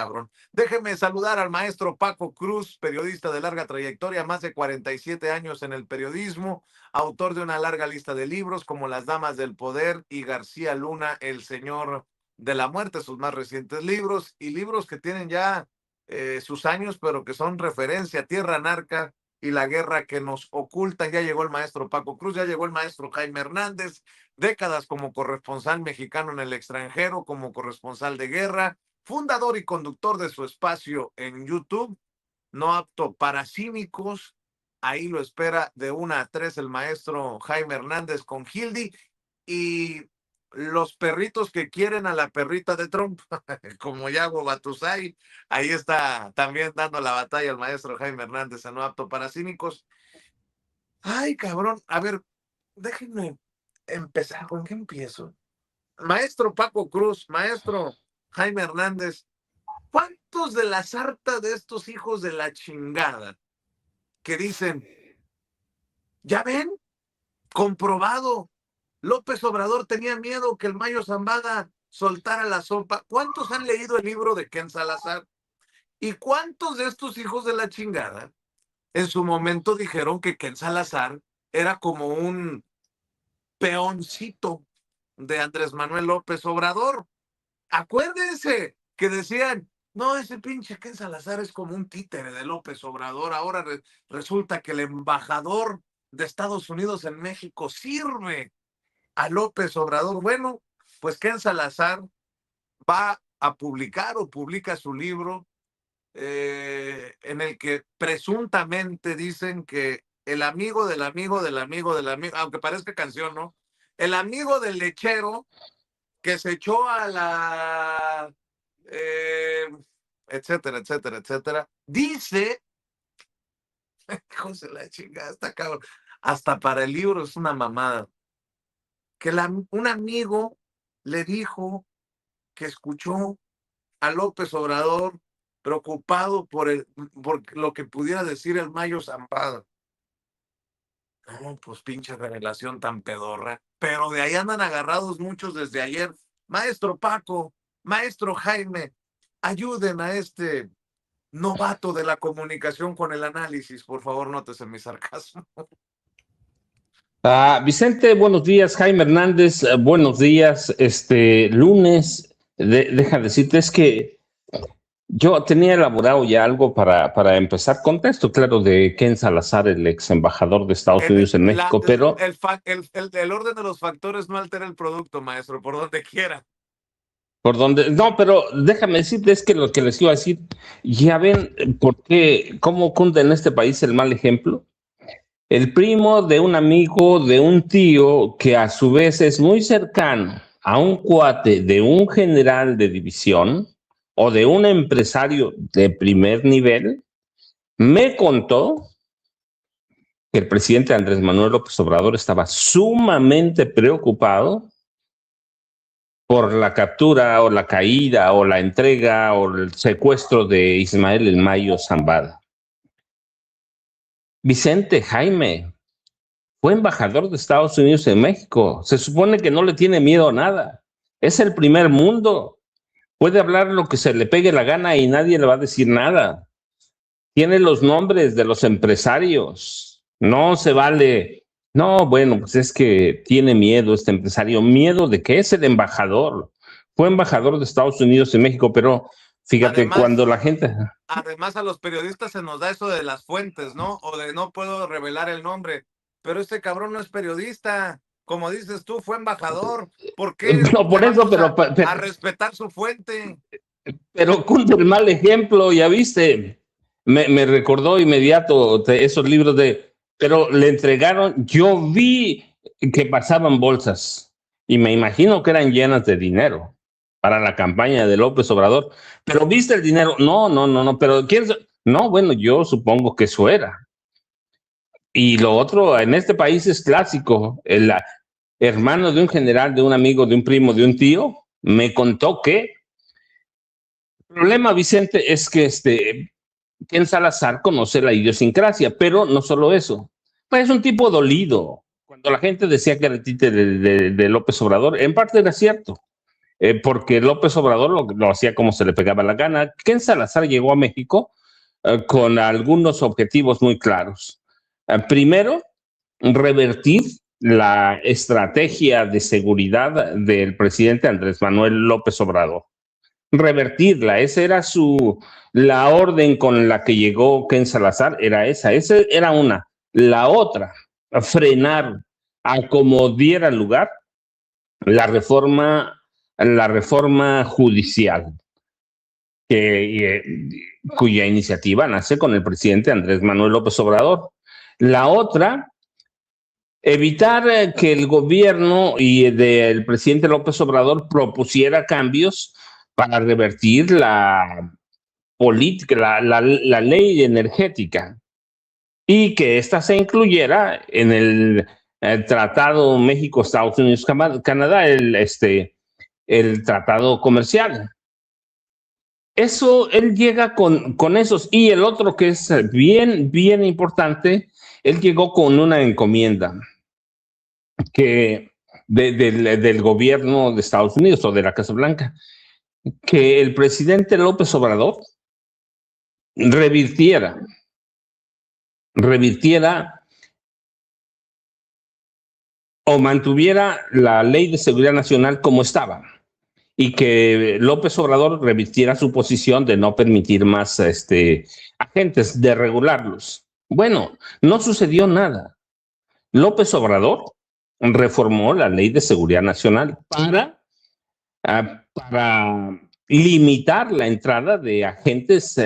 cabrón. Déjeme saludar al maestro Paco Cruz, periodista de larga trayectoria, más de 47 años en el periodismo, autor de una larga lista de libros como Las Damas del Poder y García Luna, El Señor de la Muerte, sus más recientes libros, y libros que tienen ya sus años, pero que son referencia: Tierra Narca y La Guerra que nos oculta. Ya llegó el maestro Paco Cruz, ya llegó el maestro Jaime Hernández, décadas como corresponsal mexicano en el extranjero, como corresponsal de guerra, fundador y conductor de su espacio en YouTube, No Apto para Cínicos. Ahí lo espera de 1 a 3 el maestro Jaime Hernández con Hildy y los perritos que quieren a la perrita de Trump, como Yago Batusay. Ahí está también dando la batalla el maestro Jaime Hernández a No Apto para Cínicos. Ay, cabrón, a ver, déjenme empezar. ¿Con qué empiezo? Maestro Paco Cruz, maestro Jaime Hernández, ¿cuántos de la sarta de estos hijos de la chingada que dicen, ya ven, comprobado, López Obrador tenía miedo que el Mayo Zambada soltara la sopa? ¿Cuántos han leído el libro de Ken Salazar? ¿Y cuántos de estos hijos de la chingada en su momento dijeron que Ken Salazar era como un peoncito de Andrés Manuel López Obrador? Acuérdense que decían, no, ese pinche Ken Salazar es como un títere de López Obrador. Ahora resulta que el embajador de Estados Unidos en México sirve a López Obrador. Bueno, pues Ken Salazar va a publicar o publica su libro en el que presuntamente dicen que el amigo del amigo del amigo del amigo, aunque parezca canción, ¿no? El amigo del lechero que se echó a la etcétera, etcétera, etcétera. Dice, hijos de la chingada, está cabrón, hasta para el libro es una mamada, que un amigo le dijo que escuchó a López Obrador preocupado por lo que pudiera decir el Mayo Zambada. No, pues pinche revelación tan pedorra. Pero de ahí andan agarrados muchos desde ayer. Maestro Paco, maestro Jaime, ayuden a este novato de la comunicación con el análisis. Por favor, nótese mi sarcasmo. Vicente, buenos días. Jaime Hernández, buenos días. Lunes, deja decirte, es que yo tenía elaborado ya algo para empezar. Contexto, claro, de Ken Salazar, el ex embajador de Estados Unidos en México, pero el orden de los factores no altera el producto, maestro, por donde quiera. por donde, no, pero déjame decirte, es que lo que les iba a decir, ya ven por qué, cómo cunde en este país el mal ejemplo. El primo de un amigo de un tío que a su vez es muy cercano a un cuate de un general de división o de un empresario de primer nivel, me contó que el presidente Andrés Manuel López Obrador estaba sumamente preocupado por la captura o la caída o la entrega o el secuestro de Ismael El Mayo Zambada. Vicente, Jaime, fue embajador de Estados Unidos en México. Se supone que no le tiene miedo a nada. Es el primer mundo. Puede hablar lo que se le pegue la gana y nadie le va a decir nada. Tiene los nombres de los empresarios. No se vale. No, bueno, pues es que tiene miedo este empresario. ¿Miedo de qué? Es el embajador. Fue embajador de Estados Unidos en México, pero fíjate, además, cuando la gente... Además, a los periodistas se nos da eso de las fuentes, ¿no? O de no puedo revelar el nombre. Pero este cabrón no es periodista. Como dices tú, fue embajador. ¿Por qué? No, por eso, pero a respetar su fuente. Pero cunde el mal ejemplo, ya viste. Me recordó inmediato esos libros de... Pero le entregaron, yo vi que pasaban bolsas y me imagino que eran llenas de dinero para la campaña de López Obrador. Pero ¿viste el dinero? No, pero ¿quién? No, bueno, yo supongo que eso era. Y lo otro, en este país es clásico. El hermano de un general, de un amigo, de un primo, de un tío, me contó que el problema, Vicente, es que Ken Salazar conoce la idiosincrasia, pero no solo eso. Pues es un tipo dolido. Cuando la gente decía que era títere de López Obrador, en parte era cierto. porque López Obrador lo hacía como se le pegaba la gana. Ken Salazar llegó a México con algunos objetivos muy claros. Primero, revertir la estrategia de seguridad del presidente Andrés Manuel López Obrador. Revertirla, esa era la orden con la que llegó Ken Salazar, esa era una. La otra, frenar a como diera lugar la reforma judicial, cuya iniciativa nace con el presidente Andrés Manuel López Obrador. La otra, evitar que el gobierno y del presidente López Obrador propusiera cambios para revertir la política, la ley energética, y que ésta se incluyera en el Tratado México, Estados Unidos, Canadá, el tratado comercial. Eso, él llega con esos. Y el otro que es bien, bien importante, él llegó con una encomienda del gobierno de Estados Unidos o de la Casa Blanca, que el presidente López Obrador revirtiera o mantuviera la Ley de Seguridad Nacional como estaba, y que López Obrador revirtiera su posición de no permitir más agentes, de regularlos. Bueno, no sucedió nada. López Obrador reformó la Ley de Seguridad Nacional para limitar la entrada de agentes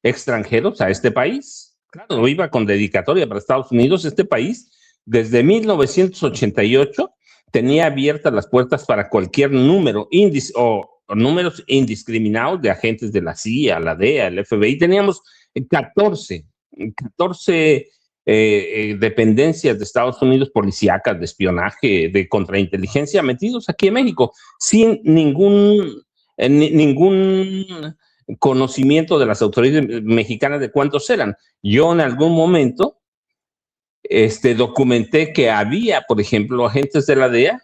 extranjeros a este país. Claro, iba con dedicatoria para Estados Unidos. Este país, desde 1988, tenía abiertas las puertas para cualquier número o números indiscriminados de agentes de la CIA, la DEA, el FBI. Teníamos 14 dependencias de Estados Unidos, policíacas, de espionaje, de contrainteligencia, metidos aquí en México, sin ningún conocimiento de las autoridades mexicanas de cuántos eran. Yo en algún momento documenté que había, por ejemplo, agentes de la DEA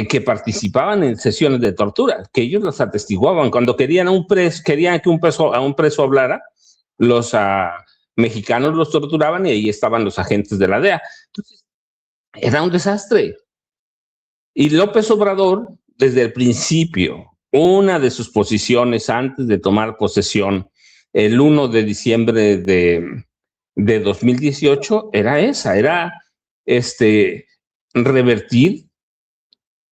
que participaban en sesiones de tortura, que ellos las atestiguaban. Cuando querían que a un preso hablara, los mexicanos los torturaban y ahí estaban los agentes de la DEA. Entonces, era un desastre. Y López Obrador, desde el principio, una de sus posiciones antes de tomar posesión, el 1 de diciembre de 2018, era revertir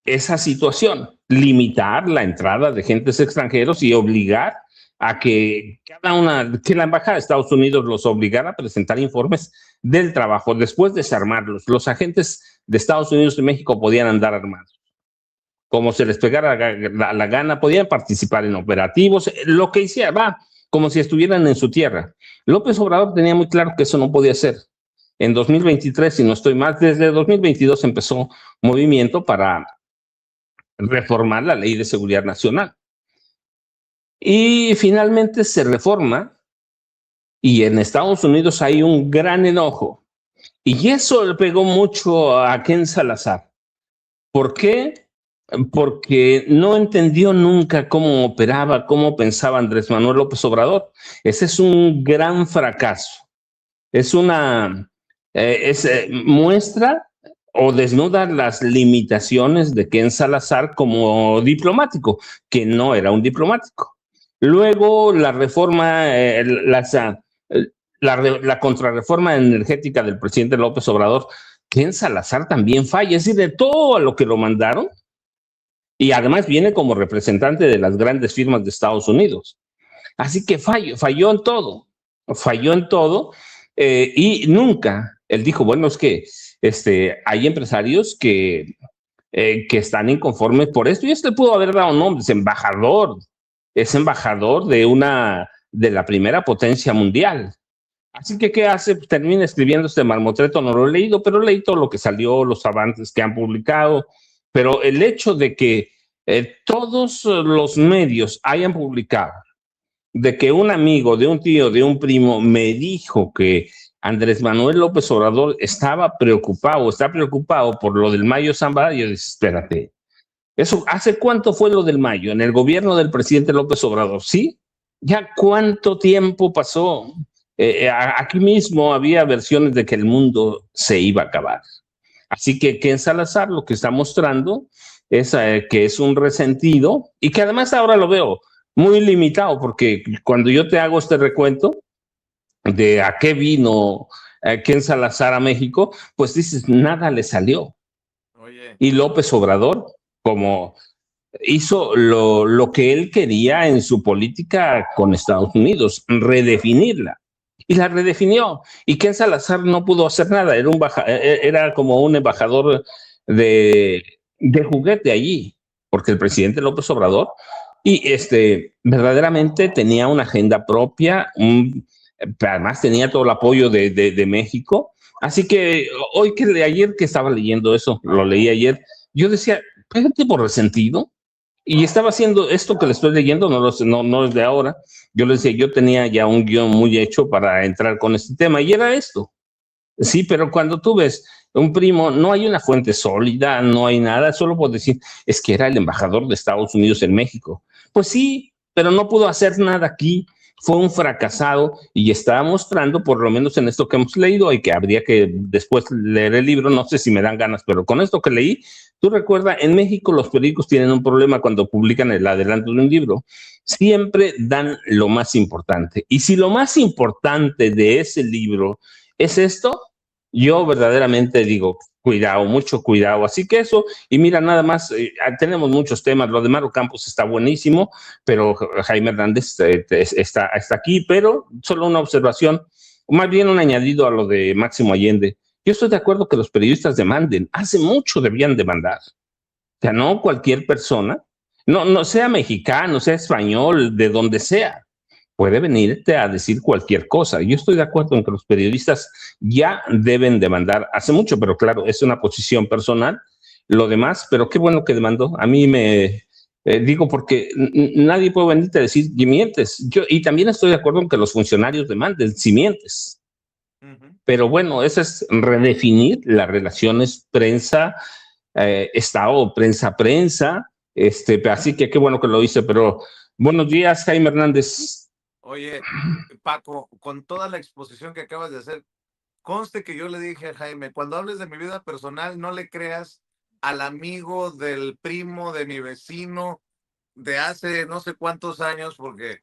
esa situación, limitar la entrada de agentes extranjeros y obligar a que la embajada de Estados Unidos los obligara a presentar informes del trabajo, después de desarmarlos. Los agentes de Estados Unidos y México podían andar armados, como se les pegara la gana, podían participar en operativos, lo que hiciera, como si estuvieran en su tierra. López Obrador tenía muy claro que eso no podía ser. En 2023, si no estoy mal, desde 2022 empezó movimiento para reformar la Ley de Seguridad Nacional. Y finalmente se reforma, y en Estados Unidos hay un gran enojo. Y eso le pegó mucho a Ken Salazar. ¿Por qué? Porque no entendió nunca cómo operaba, cómo pensaba Andrés Manuel López Obrador. Ese es un gran fracaso. Muestra o desnuda las limitaciones de Ken Salazar como diplomático, que no era un diplomático. Luego la reforma, la contrarreforma energética del presidente López Obrador, Ken Salazar también falla, es decir, de todo a lo que lo mandaron, y además viene como representante de las grandes firmas de Estados Unidos. Así que falló en todo, y nunca, él dijo, bueno, es que hay empresarios que están inconformes por esto, y pudo haber dado nombres, es embajador de la primera potencia mundial. Así que, ¿qué hace? Termina escribiendo este marmotreto, no lo he leído, pero leí todo lo que salió, los avances que han publicado. Pero el hecho de que todos los medios hayan publicado, de que un amigo, de un tío, de un primo me dijo que Andrés Manuel López Obrador está preocupado por lo del Mayo Zambada, yo dije, espérate, Eso, ¿hace cuánto fue lo del Mayo? En el gobierno del presidente López Obrador, ¿sí? ¿Ya cuánto tiempo pasó? Aquí mismo había versiones de que el mundo se iba a acabar. Así que Ken Salazar lo que está mostrando es que es un resentido y que además ahora lo veo muy limitado porque cuando yo te hago este recuento de a qué vino Ken Salazar a México, pues dices, nada le salió. Oye, Y López Obrador, como hizo lo que él quería en su política con Estados Unidos, redefinirla. Y la redefinió. Y Ken Salazar no pudo hacer nada, era como un embajador de juguete allí, porque el presidente López Obrador y verdaderamente tenía una agenda propia, además tenía todo el apoyo de México. Así que hoy que de ayer que estaba leyendo eso, lo leí ayer, yo decía, fíjate por resentido, y estaba haciendo esto que le estoy leyendo, no es de ahora. Yo le decía, yo tenía ya un guión muy hecho para entrar con este tema y era esto. Sí, pero cuando tú ves un primo, no hay una fuente sólida, no hay nada, solo por decir, es que era el embajador de Estados Unidos en México. Pues sí, pero no pudo hacer nada aquí, fue un fracasado y está mostrando, por lo menos en esto que hemos leído, y que habría que después leer el libro, no sé si me dan ganas, pero con esto que leí, tú recuerda, en México los periódicos tienen un problema cuando publican el adelanto de un libro, siempre dan lo más importante. Y si lo más importante de ese libro es esto, yo verdaderamente digo, cuidado, mucho cuidado. Así que eso, y mira, nada más, tenemos muchos temas, lo de Maru Campos está buenísimo, pero Jaime Hernández está aquí, pero solo una observación, o más bien un añadido a lo de Máximo Allende. Yo estoy de acuerdo que los periodistas demanden, hace mucho debían demandar. O sea, no cualquier persona, no sea mexicano, sea español, de donde sea, puede venirte a decir cualquier cosa. Yo estoy de acuerdo en que los periodistas ya deben demandar hace mucho, pero claro, es una posición personal. Lo demás, pero qué bueno que demandó. A mí digo porque nadie puede venirte a decir que mientes. Y también estoy de acuerdo en que los funcionarios demanden si mientes. Pero bueno, eso es redefinir las relaciones prensa, Estado, prensa, prensa. Así que qué bueno que lo hice, pero buenos días, Jaime Hernández. oye, Paco, con toda la exposición que acabas de hacer, conste que yo le dije a Jaime, cuando hables de mi vida personal, no le creas al amigo del primo de mi vecino de hace no sé cuántos años, porque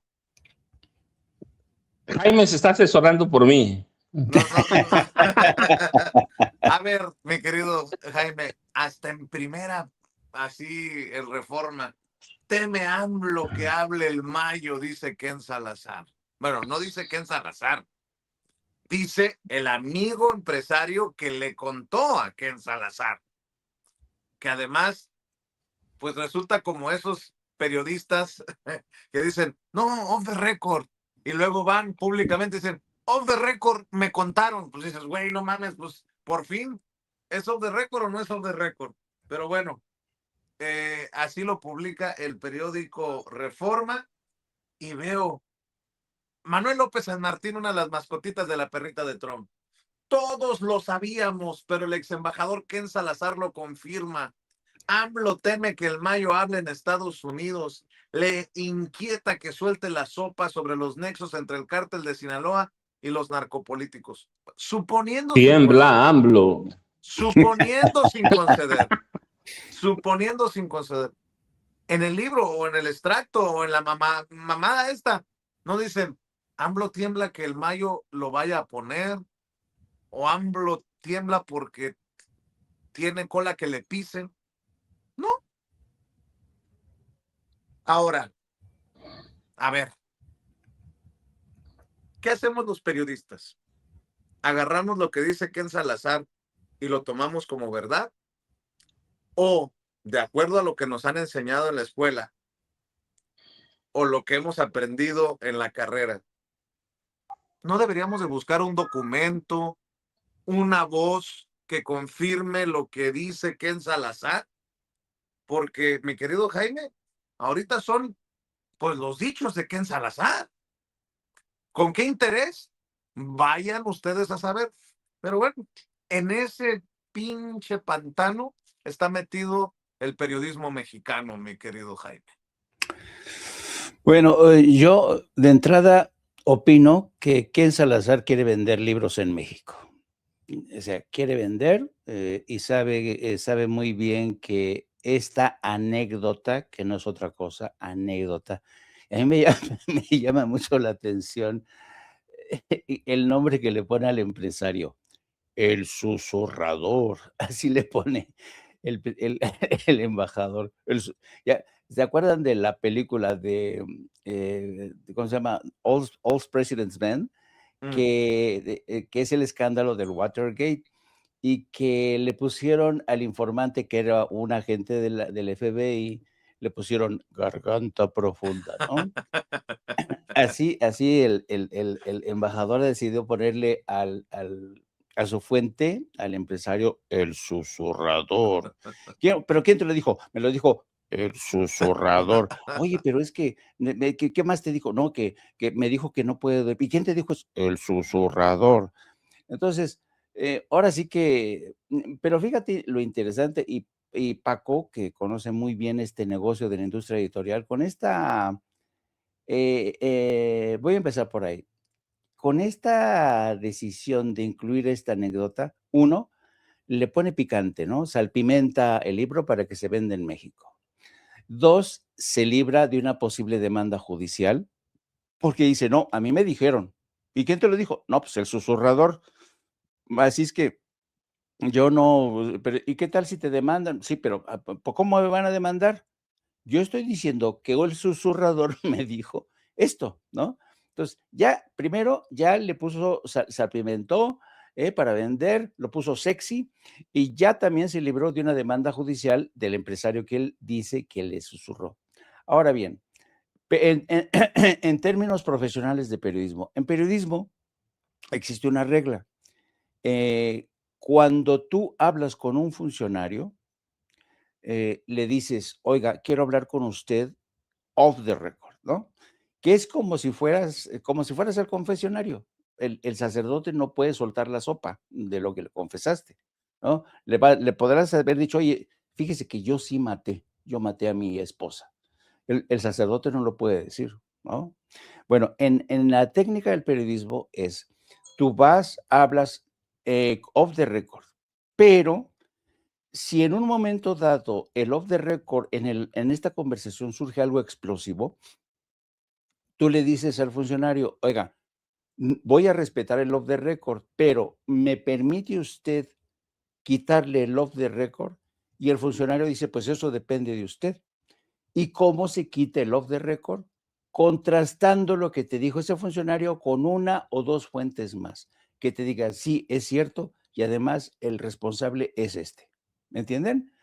Jaime se está asesorando por mí. no, no, no. A ver, mi querido Jaime, hasta en primera, así en Reforma, teme AMLO que hable el Mayo, dice Ken Salazar. Bueno, no dice Ken Salazar, dice el amigo empresario que le contó a Ken Salazar, que además, pues resulta como esos periodistas que dicen, no, off the record, y luego van públicamente y dicen, off the record, me contaron. Pues dices, güey, no mames, pues por fin, ¿es off the record o no es off the record? Pero bueno, así lo publica el periódico Reforma y veo Manuel López San Martín, una de las mascotitas de la perrita de Trump. Todos lo sabíamos, pero el ex embajador Ken Salazar lo confirma. AMLO teme que el Mayo hable en Estados Unidos. Le inquieta que suelte la sopa sobre los nexos entre el cártel de Sinaloa y los narcopolíticos. Suponiendo sin conceder, Tiembla AMLO. suponiendo sin conceder, suponiendo sin conceder. En el libro o en el extracto o en la mamada esta, no dicen, AMLO tiembla que el Mayo lo vaya a poner o AMLO tiembla porque tiene cola que le pisen. No. Ahora, a ver, ¿qué hacemos los periodistas? ¿Agarramos lo que dice Ken Salazar y lo tomamos como verdad? ¿O, de acuerdo a lo que nos han enseñado en la escuela o lo que hemos aprendido en la carrera, no deberíamos de buscar un documento, una voz que confirme lo que dice Ken Salazar? Porque, mi querido Jaime, ahorita son pues los dichos de Ken Salazar. ¿Con qué interés? Vayan ustedes a saber. Pero bueno, en ese pinche pantano está metido el periodismo mexicano, mi querido Jaime? Bueno, yo de entrada opino que Ken Salazar quiere vender libros en México. O sea, quiere vender y sabe muy bien que esta anécdota, que no es otra cosa, anécdota, a mí me llama mucho la atención el nombre que le pone al empresario, el susurrador, así le pone el embajador. ¿Se acuerdan de la película de, ¿cómo se llama? All President's Men, que es el escándalo del Watergate, y que le pusieron al informante, que era un agente del FBI, le pusieron garganta profunda, ¿no? Así el embajador decidió ponerle a su fuente, al empresario, el susurrador. ¿Pero quién te lo dijo? Me lo dijo el susurrador. Oye, pero es que, ¿qué más te dijo? No, que me dijo que no puede. ¿Y quién te dijo eso? El susurrador. Entonces, ahora sí que, pero fíjate lo interesante, y Paco, que conoce muy bien este negocio de la industria editorial, con esta, voy a empezar por ahí. Con esta decisión de incluir esta anécdota, uno, le pone picante, ¿no? Salpimenta el libro para que se venda en México. Dos, se libra de una posible demanda judicial, porque dice, no, a mí me dijeron. ¿Y quién te lo dijo? No, pues el susurrador. Así es que yo no, pero ¿y qué tal si te demandan? Sí, pero ¿cómo me van a demandar? Yo estoy diciendo que el susurrador me dijo esto, ¿no? Entonces, ya, primero, ya le puso, salpimentó para vender, lo puso sexy, y ya también se libró de una demanda judicial del empresario que él dice que le susurró. Ahora bien, en términos profesionales de periodismo, en periodismo existe una regla. Cuando tú hablas con un funcionario, le dices, oiga, quiero hablar con usted off the record, ¿no? Que es como si fueras al confesionario. El sacerdote no puede soltar la sopa de lo que le confesaste, ¿no? Le podrás haber dicho, oye, fíjese que yo sí maté, yo maté a mi esposa. El sacerdote no lo puede decir, ¿no? Bueno, en la técnica del periodismo es, tú vas, hablas off the record, pero si en un momento dado el off the record, en esta conversación surge algo explosivo, tú le dices al funcionario, oiga, voy a respetar el off the record, pero ¿me permite usted quitarle el off the record? Y el funcionario dice, pues eso depende de usted. ¿Y cómo se quita el off the record? Contrastando lo que te dijo ese funcionario con una o dos fuentes más, que te digan, sí, es cierto, y además el responsable es este. ¿Me entienden?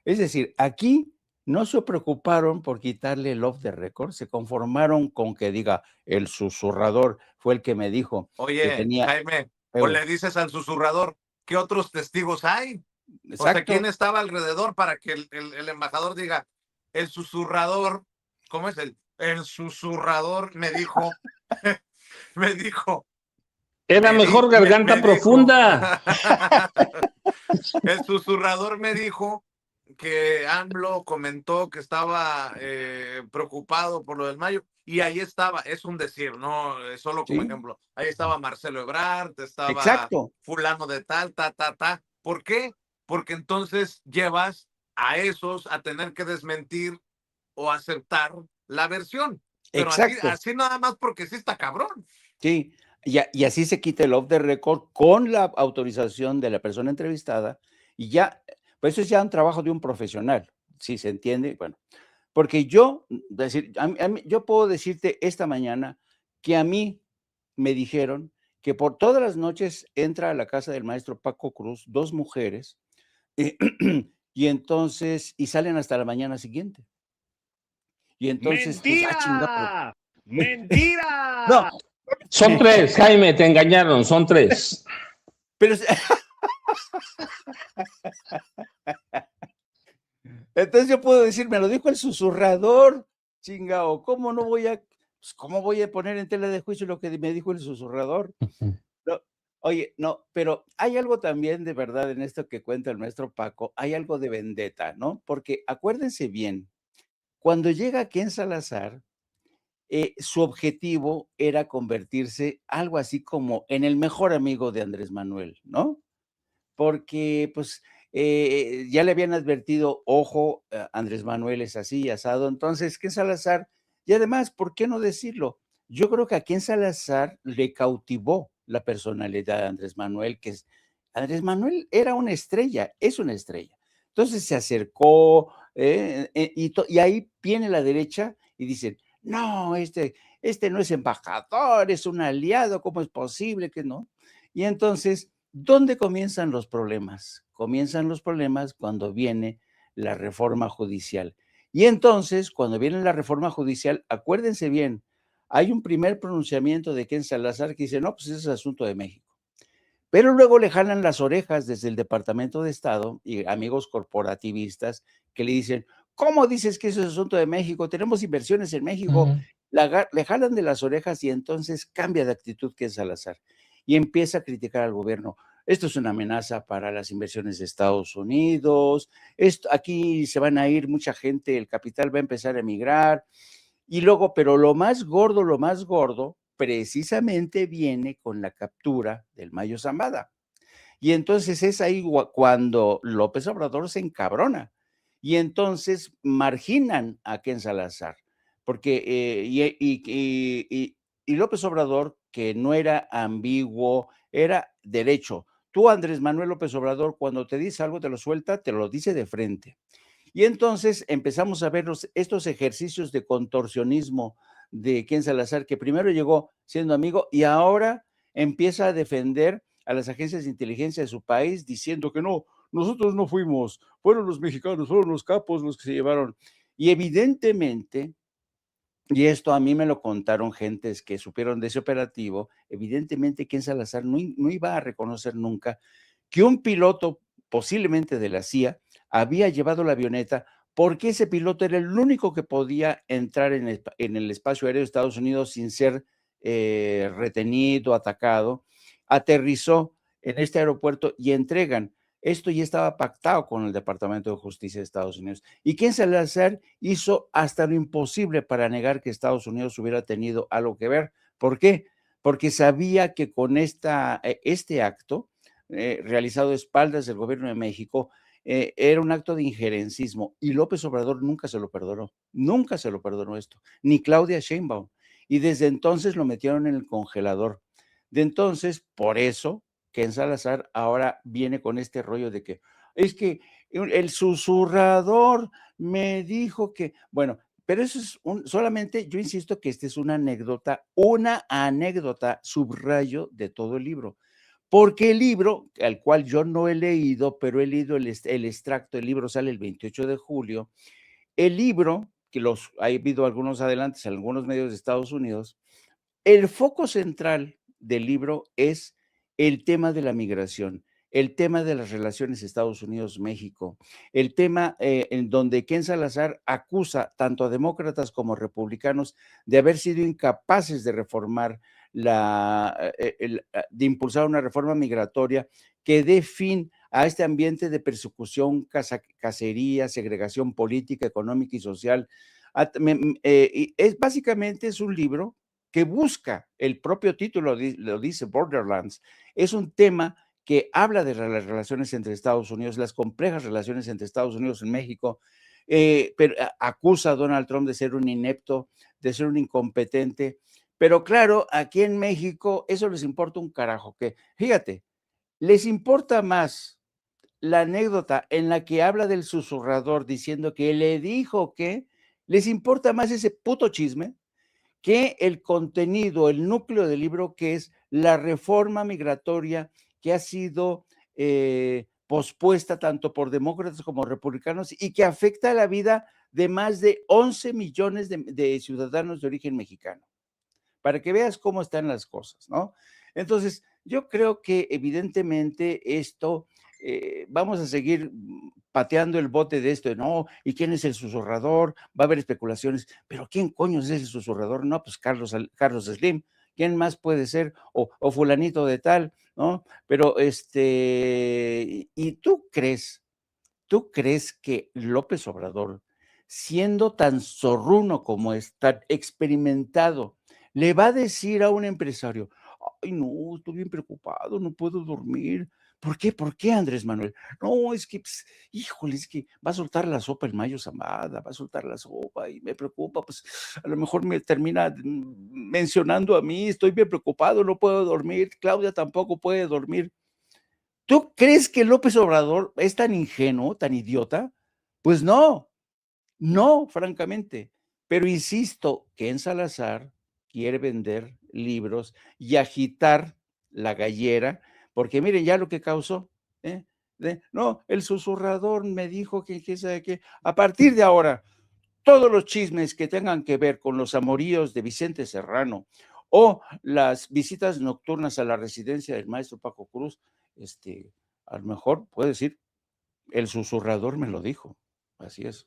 Es decir, aquí no se preocuparon por quitarle el off the record, se conformaron con que diga, el susurrador fue el que me dijo que Oye, tenía. Jaime, o le dices al susurrador, ¿qué otros testigos hay? O sea, ¿quién Exacto. estaba alrededor para que el embajador diga, el susurrador, ¿cómo es el susurrador me dijo, me dijo, Era mejor garganta me dijo, profunda. el susurrador me dijo que AMLO comentó que estaba preocupado por lo del Mayo, y ahí estaba, es un decir, no solo como Sí, ejemplo, ahí estaba Marcelo Ebrard, estaba exacto. fulano de tal, ¿por qué? Porque entonces llevas a esos a tener que desmentir o aceptar la versión, pero Exacto. así nada más porque sí está cabrón. Sí, y así se quita el off the record con la autorización de la persona entrevistada, y ya, pues eso es ya un trabajo de un profesional, si se entiende, bueno, porque yo, decir, yo puedo decirte esta mañana que a mí me dijeron que por todas las noches entra a la casa del maestro Paco Cruz dos mujeres, y entonces, y salen hasta la mañana siguiente. Y entonces, chinga, pero ¡Mentira! no, Son tres, Jaime, te engañaron, son tres. pero entonces yo puedo decir, me lo dijo el susurrador, chingao, ¿cómo voy a poner en tela de juicio lo que me dijo el susurrador? No, Oye, no, pero hay algo también de verdad en esto que cuenta el maestro Paco, hay algo de vendetta, ¿no? Porque acuérdense bien, cuando llega Ken Salazar, su objetivo era convertirse algo así como en el mejor amigo de Andrés Manuel, ¿no? Porque pues ya le habían advertido, ojo, Andrés Manuel es así, asado. Entonces, Ken Salazar, y además, ¿por qué no decirlo? Yo creo que a Ken Salazar le cautivó la personalidad de Andrés Manuel, Andrés Manuel era una estrella, es una estrella. Entonces se acercó y ahí viene la derecha y dicen, no, este no es embajador, es un aliado, ¿cómo es posible que no? Y entonces, ¿dónde comienzan los problemas? Comienzan los problemas cuando viene la reforma judicial. Y entonces, cuando viene la reforma judicial, acuérdense bien, hay un primer pronunciamiento de Ken Salazar que dice, no, pues ese es asunto de México. Pero luego le jalan las orejas desde el Departamento de Estado y amigos corporativistas que le dicen, ¿cómo dices que eso es asunto de México? Tenemos inversiones en México. Le jalan de las orejas y entonces cambia de actitud Ken Salazar y empieza a criticar al gobierno. Esto es una amenaza para las inversiones de Estados Unidos. Aquí se van a ir mucha gente, el capital va a empezar a emigrar. Y luego, pero lo más gordo, precisamente viene con la captura del Mayo Zambada. Y entonces es ahí cuando López Obrador se encabrona. Y entonces marginan a Ken Salazar. Porque, y López Obrador, que no era ambiguo, era derecho. Tú, Andrés Manuel López Obrador, cuando te dice algo, te lo suelta, te lo dice de frente. Y entonces empezamos a ver estos ejercicios de contorsionismo de Ken Salazar, que primero llegó siendo amigo y ahora empieza a defender a las agencias de inteligencia de su país diciendo que no, nosotros no fuimos, fueron los mexicanos, fueron los capos los que se llevaron. Y evidentemente, y esto a mí me lo contaron gentes que supieron de ese operativo, evidentemente Ken Salazar no iba a reconocer nunca que un piloto, posiblemente de la CIA, había llevado la avioneta porque ese piloto era el único que podía entrar en el espacio aéreo de Estados Unidos sin ser retenido, atacado. Aterrizó en este aeropuerto y entregan. Esto ya estaba pactado con el Departamento de Justicia de Estados Unidos. Y Ken Salazar hizo hasta lo imposible para negar que Estados Unidos hubiera tenido algo que ver. ¿Por qué? Porque sabía que con este acto, realizado a espaldas del gobierno de México, era un acto de injerencismo y López Obrador nunca se lo perdonó esto, ni Claudia Sheinbaum. Y desde entonces lo metieron en el congelador. De entonces, por eso, Ken Salazar ahora viene con este rollo de que es que el susurrador me dijo que, bueno, pero eso es solamente, yo insisto que esta es una anécdota, subrayo de todo el libro. Porque el libro, al cual yo no he leído, pero he leído el extracto, el libro sale el 28 de julio, el libro, que ha habido algunos adelantos en algunos medios de Estados Unidos, el foco central del libro es el tema de la migración, el tema de las relaciones Estados Unidos-México, el tema en donde Ken Salazar acusa tanto a demócratas como republicanos de haber sido incapaces de reformar de impulsar una reforma migratoria que dé fin a este ambiente de persecución, cacería, segregación política, económica y social. Básicamente es un libro que busca, el propio título lo dice, Borderlands, es un tema que habla de las relaciones entre Estados Unidos, las complejas relaciones entre Estados Unidos y México, pero acusa a Donald Trump de ser un inepto, de ser un incompetente, pero claro, aquí en México eso les importa un carajo, que fíjate, les importa más la anécdota en la que habla del susurrador diciendo que le dijo que, les importa más ese puto chisme que el contenido, el núcleo del libro, que es la reforma migratoria que ha sido pospuesta tanto por demócratas como republicanos y que afecta a la vida de más de 11 millones de ciudadanos de origen mexicano. Para que veas cómo están las cosas, ¿no? Entonces, yo creo que evidentemente esto, vamos a seguir pateando el bote de esto, ¿no? ¿Y quién es el susurrador? Va a haber especulaciones, pero ¿quién coño es el susurrador? No, pues Carlos Slim. ¿quién más puede ser? O fulanito de tal, ¿no? Pero ¿y tú crees que López Obrador, siendo tan zorruno como es, tan experimentado, le va a decir a un empresario: ay, no, estoy bien preocupado, no puedo dormir? ¿Por qué? ¿Por qué, Andrés Manuel? No, es que, pues, híjole, es que va a soltar la sopa el Mayo Zambada, va a soltar la sopa y me preocupa, pues a lo mejor me termina mencionando a mí, estoy bien preocupado, no puedo dormir, Claudia tampoco puede dormir. ¿Tú crees que López Obrador es tan ingenuo, tan idiota? Pues no, no, francamente. Pero insisto, Ken Salazar quiere vender libros y agitar la gallera, porque miren ya lo que causó, ¿eh? No, el susurrador me dijo que sabe qué. A partir de ahora, todos los chismes que tengan que ver con los amoríos de Vicente Serrano o las visitas nocturnas a la residencia del maestro Paco Cruz, a lo mejor puede decir, el susurrador me lo dijo. Así es.